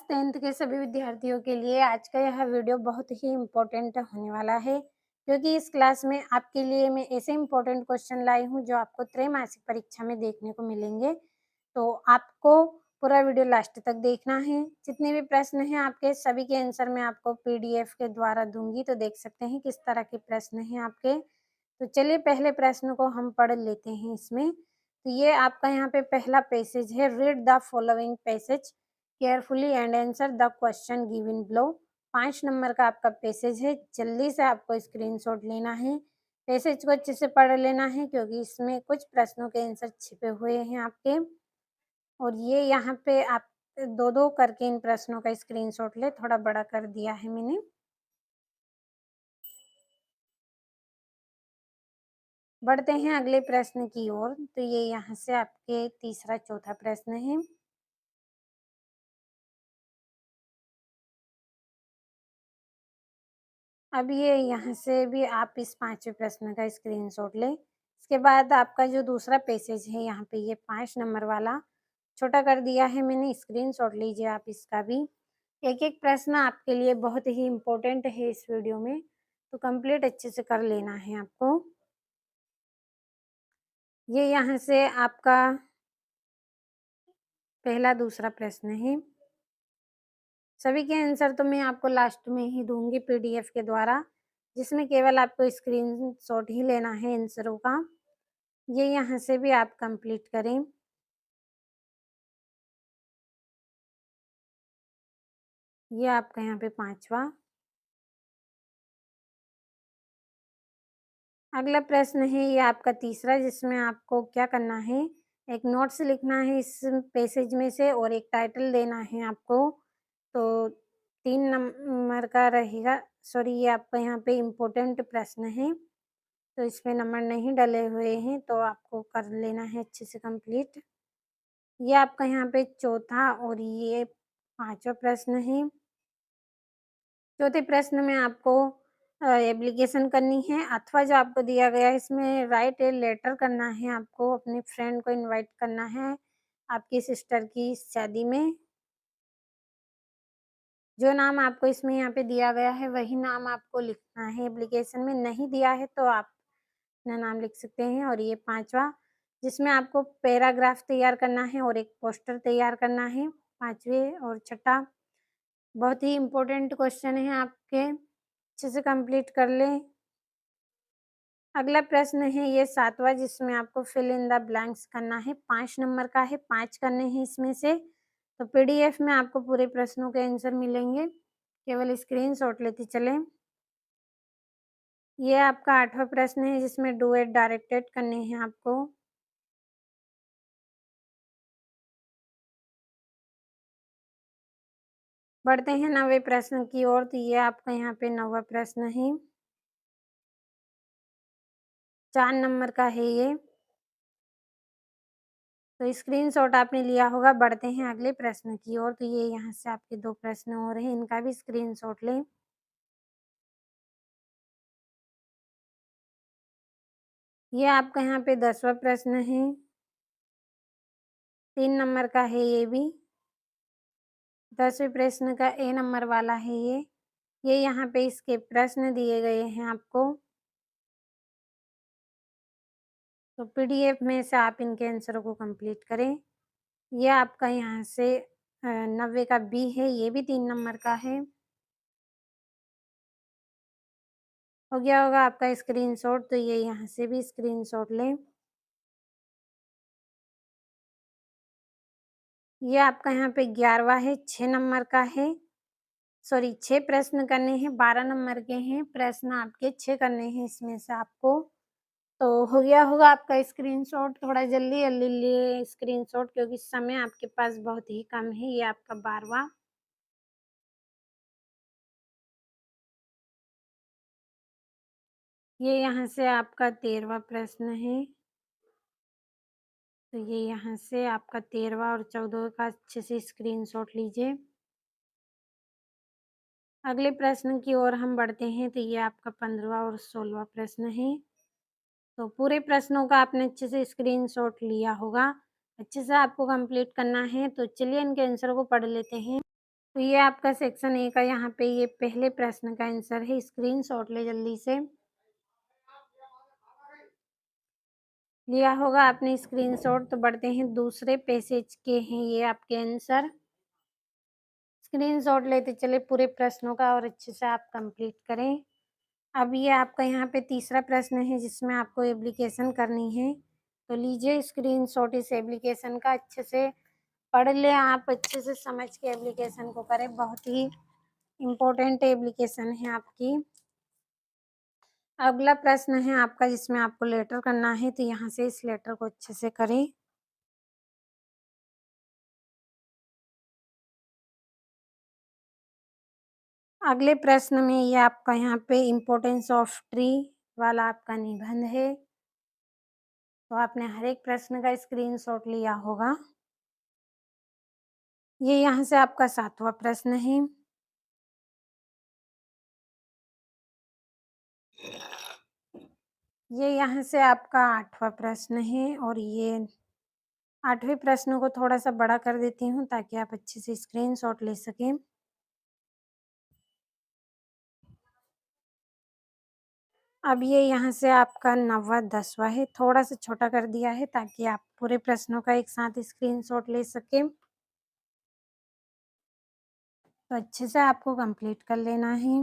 Class 10th के सभी विद्यार्थियों के लिए आज का यह वीडियो बहुत ही इम्पोर्टेंट होने वाला है, क्योंकि इस क्लास में आपके लिए मैं ऐसे इम्पोर्टेंट क्वेश्चन लाई हूँ जो आपको त्रैमासिक परीक्षा में देखने को मिलेंगे। तो आपको पूरा वीडियो लास्ट तक देखना है। जितने भी प्रश्न हैं आपके सभी के आंसर मैं आपको पीडीएफ के द्वारा दूंगी, तो देख सकते हैं किस तरह के प्रश्न हैं आपके। तो चलिए पहले प्रश्न को हम पढ़ लेते हैं इसमें। तो ये आपका यहाँ पे पहला पैसेज है, read the following passage carefully and answer the question given below. 5 number का आपका पैसेज है, जल्दी से आपको स्क्रीनशॉट लेना है। पैसेज को अच्छे से पढ़ लेना है क्योंकि इसमें कुछ प्रश्नों के आंसर छिपे हुए हैं आपके। और ये यहाँ पे आप दो दो करके इन प्रश्नों का स्क्रीनशॉट ले, थोड़ा बड़ा कर दिया है मैंने। बढ़ते हैं अगले प्रश्न की ओर। तो ये यहाँ से आपके तीसरा चौथा प्रश्न है। अब ये यहाँ से भी आप इस 5वें प्रश्न का स्क्रीनशॉट लें। इसके बाद आपका जो दूसरा पैसेज है यहाँ पे ये 5 नंबर वाला छोटा कर दिया है मैंने, स्क्रीनशॉट लीजिए आप इसका भी। एक-एक प्रश्न आपके लिए बहुत ही इम्पोर्टेंट है इस वीडियो में, तो कंप्लीट अच्छे से कर लेना है आपको। ये यहाँ से आपका पहला दूसरा प्रश्न है। सभी के आंसर तो मैं आपको लास्ट में ही दूँगी पीडीएफ के द्वारा, जिसमें केवल आपको स्क्रीनशॉट ही लेना है आंसरों का। ये यहाँ से भी आप कंप्लीट करें। ये आपका यहाँ पे 5वां। अगला प्रश्न है ये आपका तीसरा, जिसमें आपको क्या करना है, एक नोट्स लिखना है इस पैसेज में से और एक टाइटल देना है आपको। तो 3 नंबर का रहेगा, सॉरी ये आपका यहाँ पे इम्पोर्टेंट प्रश्न है, तो इसमें नंबर नहीं डले हुए हैं, तो आपको कर लेना है अच्छे से कंप्लीट। ये आपका यहाँ पे चौथा और ये 5वां प्रश्न है। चौथे प्रश्न में आपको एप्लीकेशन करनी है, अथवा जो आपको दिया गया है इसमें राइट ए लेटर करना है आपको, अपने फ्रेंड को इनवाइट करना है आपकी सिस्टर की शादी में। जो नाम आपको इसमें यहाँ पे दिया गया है वही नाम आपको लिखना है, एप्लीकेशन में नहीं दिया है तो आप अपना नाम लिख सकते हैं। और ये 5वां, जिसमें आपको पैराग्राफ तैयार करना है और एक पोस्टर तैयार करना है। 5वें और छठा बहुत ही इम्पोर्टेंट क्वेश्चन है आपके, अच्छे से कंप्लीट कर लें। अगला प्रश्न है ये 7वां, जिसमें आपको फिल इन द ब्लैंक्स करना है। 5 नंबर का है, 5 करने हैं इसमें से। तो पीडीएफ में आपको पूरे प्रश्नों के आंसर मिलेंगे, केवल स्क्रीनशॉट लेते चलें। ये आपका 8वां प्रश्न है, जिसमें डुएट डायरेक्टेड करने हैं आपको। बढ़ते हैं 9वें प्रश्न की ओर। तो ये आपका यहाँ पे 9वां प्रश्न है, 4 नंबर का है ये। तो स्क्रीनशॉट आपने लिया होगा। बढ़ते हैं अगले प्रश्न की ओर। तो ये यहाँ से आपके 2 प्रश्न और हैं, इनका भी स्क्रीनशॉट लें। ये आपका यहाँ पे 10वां प्रश्न है, 3 नंबर का है ये भी। 10वें प्रश्न का ए नंबर वाला है ये। ये यहाँ पे इसके प्रश्न दिए गए हैं आपको। तो पीडीएफ में से आप इनके आंसरों को कंप्लीट करें। ये आपका यहाँ से 90 का बी है, ये भी 3 नंबर का है। हो गया होगा आपका स्क्रीनशॉट, तो ये यहाँ से भी स्क्रीनशॉट लें। ये आपका यहाँ पे 11वां है, 6 नंबर का है। सॉरी 6 प्रश्न करने हैं, 12 नंबर के हैं प्रश्न आपके, 6 करने हैं इसमें से आपको। तो हो गया होगा आपका स्क्रीनशॉट। थोड़ा जल्दी-जल्दी लिए स्क्रीनशॉट क्योंकि समय आपके पास बहुत ही कम है। ये आपका 12वां। ये यहाँ से आपका 13वां प्रश्न है। तो ये यहाँ से आपका 13वां और 14वां का अच्छे से स्क्रीनशॉट लीजिए। अगले प्रश्न की ओर हम बढ़ते हैं। तो ये आपका 15वां और 16वां प्रश्न है। तो पूरे प्रश्नों का आपने अच्छे से स्क्रीनशॉट लिया होगा। अच्छे से आपको कंप्लीट करना है। तो चलिए इनके आंसर को पढ़ लेते हैं। तो ये आपका सेक्शन ए का यहाँ पे ये पहले प्रश्न का आंसर है, स्क्रीनशॉट लें जल्दी से। लिया होगा आपने स्क्रीनशॉट, तो बढ़ते हैं दूसरे पैसेज के हैं ये आपके आंसर। स्क्रीनशॉट लेते चले पूरे प्रश्नों का और अच्छे से आप कंप्लीट करें। अब ये आपका यहाँ पे तीसरा प्रश्न है जिसमें आपको एप्लीकेशन करनी है, तो लीजिए स्क्रीनशॉट इस एप्लीकेशन का, अच्छे से पढ़ लें आप, अच्छे से समझ के एप्लीकेशन को करें, बहुत ही इम्पोर्टेंट एप्लीकेशन है आपकी। अगला प्रश्न है आपका जिसमें आपको लेटर करना है, तो यहाँ से इस लेटर को अच्छे से करें। अगले प्रश्न में ये आपका यहाँ पे इम्पोर्टेंस ऑफ ट्री वाला आपका निबंध है, तो आपने हर एक प्रश्न का स्क्रीनशॉट लिया होगा। ये यहाँ से आपका 7वां प्रश्न है। ये यहाँ से आपका 8वां प्रश्न है और ये 8वें प्रश्न को थोड़ा-सा बड़ा कर देती हूँ ताकि आप अच्छे से स्क्रीनशॉट ले सकें। अब ये यहाँ से आपका 9वां 10वां है, थोड़ा-सा छोटा कर दिया है ताकि आप पूरे प्रश्नों का एक साथ स्क्रीनशॉट ले सकें। तो अच्छे से आपको कंप्लीट कर लेना है।